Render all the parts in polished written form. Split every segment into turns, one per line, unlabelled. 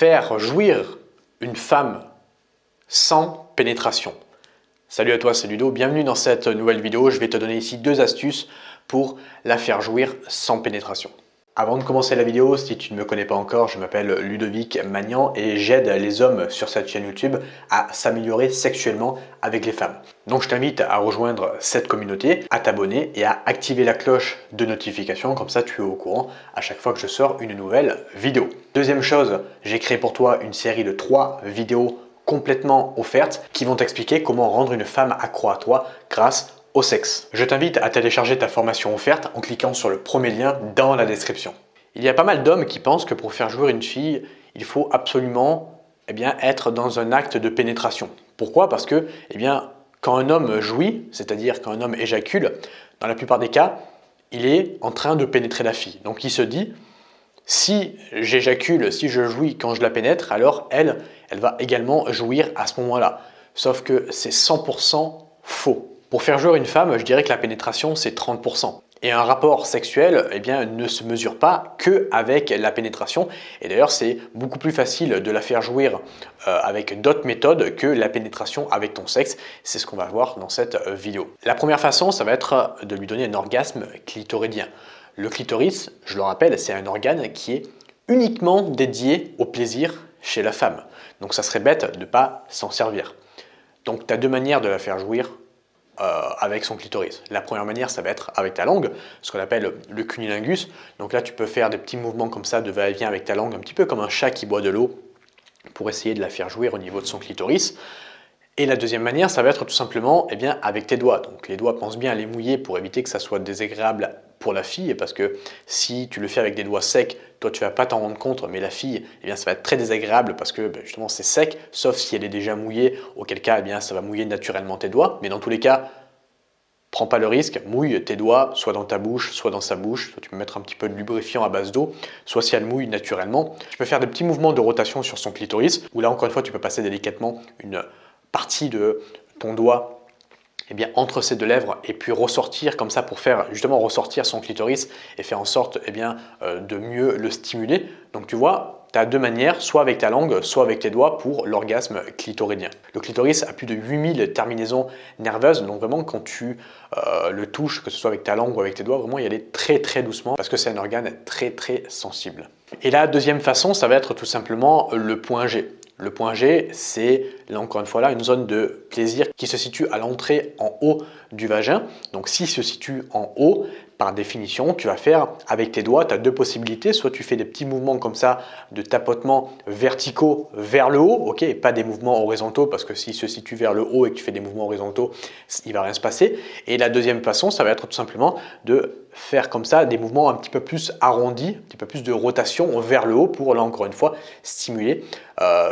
faire jouir une femme sans pénétration. Salut à toi, c'est Ludo, bienvenue dans cette nouvelle vidéo. Je vais te donner ici deux astuces pour la faire jouir sans pénétration. Avant de commencer la vidéo, si tu ne me connais pas encore, je m'appelle Ludovic Magnan et j'aide les hommes sur cette chaîne YouTube à s'améliorer sexuellement avec les femmes. Donc je t'invite à rejoindre cette communauté, à t'abonner et à activer la cloche de notification, comme ça tu es au courant à chaque fois que je sors une nouvelle vidéo. Deuxième chose, j'ai créé pour toi une série de 3 vidéos complètement offertes qui vont t'expliquer comment rendre une femme accro à toi grâce au sexe. Je t'invite à télécharger ta formation offerte en cliquant sur le premier lien dans la description. Il y a pas mal d'hommes qui pensent que pour faire jouir une fille, il faut absolument être dans un acte de pénétration. Pourquoi? Parce que quand un homme jouit, c'est-à-dire quand un homme éjacule, dans la plupart des cas, il est en train de pénétrer la fille. Donc il se dit, si j'éjacule, si je jouis quand je la pénètre, alors elle va également jouir à ce moment-là. Sauf que c'est 100% faux. Pour faire jouir une femme, je dirais que la pénétration, c'est 30%. Et un rapport sexuel ne se mesure pas qu'avec la pénétration. Et d'ailleurs, c'est beaucoup plus facile de la faire jouir avec d'autres méthodes que la pénétration avec ton sexe. C'est ce qu'on va voir dans cette vidéo. La première façon, ça va être de lui donner un orgasme clitoridien. Le clitoris, je le rappelle, c'est un organe qui est uniquement dédié au plaisir chez la femme. Donc ça serait bête de ne pas s'en servir. Donc tu as deux manières de la faire jouir avec son clitoris. La première manière, ça va être avec ta langue, ce qu'on appelle le cunnilingus. Donc là, tu peux faire des petits mouvements comme ça de va-et-vient avec ta langue, un petit peu comme un chat qui boit de l'eau pour essayer de la faire jouir au niveau de son clitoris. Et la deuxième manière, ça va être tout simplement avec tes doigts. Donc les doigts, pense bien à les mouiller pour éviter que ça soit désagréable pour la fille, parce que si tu le fais avec des doigts secs, toi tu vas pas t'en rendre compte, mais la fille, ça va être très désagréable parce que justement c'est sec, sauf si elle est déjà mouillée, auquel cas ça va mouiller naturellement tes doigts. Mais dans tous les cas, prends pas le risque, mouille tes doigts, soit dans ta bouche, soit dans sa bouche. Soit tu peux mettre un petit peu de lubrifiant à base d'eau, soit si elle mouille naturellement. Tu peux faire des petits mouvements de rotation sur son clitoris, où là encore une fois tu peux passer délicatement une partie de ton doigt entre ces deux lèvres et puis ressortir comme ça pour faire justement ressortir son clitoris et faire en sorte de mieux le stimuler. Donc tu vois, tu as deux manières, soit avec ta langue, soit avec tes doigts pour l'orgasme clitoridien. Le clitoris a plus de 8000 terminaisons nerveuses, donc vraiment quand tu le touches, que ce soit avec ta langue ou avec tes doigts, vraiment y aller très très doucement parce que c'est un organe très très sensible. Et la deuxième façon, ça va être tout simplement le point G. Le point G, c'est là encore une fois une zone de plaisir qui se situe à l'entrée en haut du vagin. Donc s'il se situe en haut, par définition, tu vas faire avec tes doigts, tu as deux possibilités. Soit tu fais des petits mouvements comme ça de tapotement verticaux vers le haut, ok, et pas des mouvements horizontaux parce que s'il se situe vers le haut et que tu fais des mouvements horizontaux, il ne va rien se passer. Et la deuxième façon, ça va être tout simplement de faire comme ça des mouvements un petit peu plus arrondis, un petit peu plus de rotation vers le haut pour là encore une fois stimuler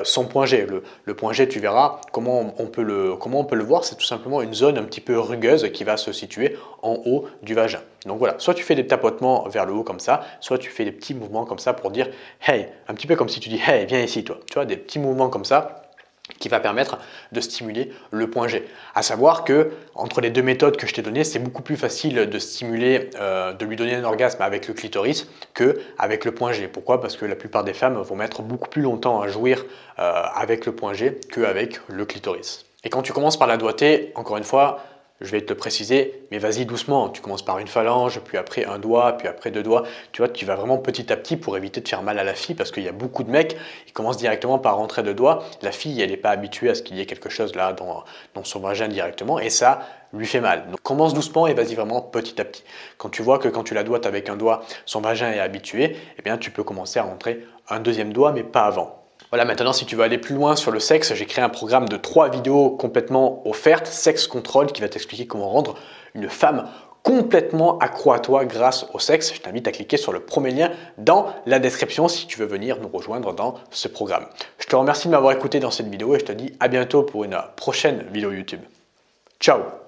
son point G. Le point G, tu verras comment on peut le voir, c'est tout simplement une zone un petit peu rugueuse qui va se situer en haut du vagin. Donc voilà, soit tu fais des tapotements vers le haut comme ça, soit tu fais des petits mouvements comme ça pour dire hey, un petit peu comme si tu dis hey, viens ici toi. Tu vois, des petits mouvements comme ça qui va permettre de stimuler le point G. À savoir que entre les deux méthodes que je t'ai données, c'est beaucoup plus facile de stimuler, de lui donner un orgasme avec le clitoris qu'avec le point G. Pourquoi? Parce que la plupart des femmes vont mettre beaucoup plus longtemps à jouir avec le point G qu'avec le clitoris. Et quand tu commences par la doigté, encore une fois, je vais te le préciser, mais vas-y doucement. Tu commences par une phalange, puis après un doigt, puis après deux doigts. Tu vois, tu vas vraiment petit à petit pour éviter de faire mal à la fille parce qu'il y a beaucoup de mecs, ils commencent directement par rentrer de doigts. La fille, elle n'est pas habituée à ce qu'il y ait quelque chose là dans son vagin directement et ça lui fait mal. Donc commence doucement et vas-y vraiment petit à petit. Quand tu vois que quand tu la doigtes avec un doigt, son vagin est habitué, tu peux commencer à rentrer un deuxième doigt, mais pas avant. Voilà, maintenant si tu veux aller plus loin sur le sexe, j'ai créé un programme de 3 vidéos complètement offertes, Sex Control, qui va t'expliquer comment rendre une femme complètement accro à toi grâce au sexe. Je t'invite à cliquer sur le premier lien dans la description si tu veux venir nous rejoindre dans ce programme. Je te remercie de m'avoir écouté dans cette vidéo et je te dis à bientôt pour une prochaine vidéo YouTube. Ciao!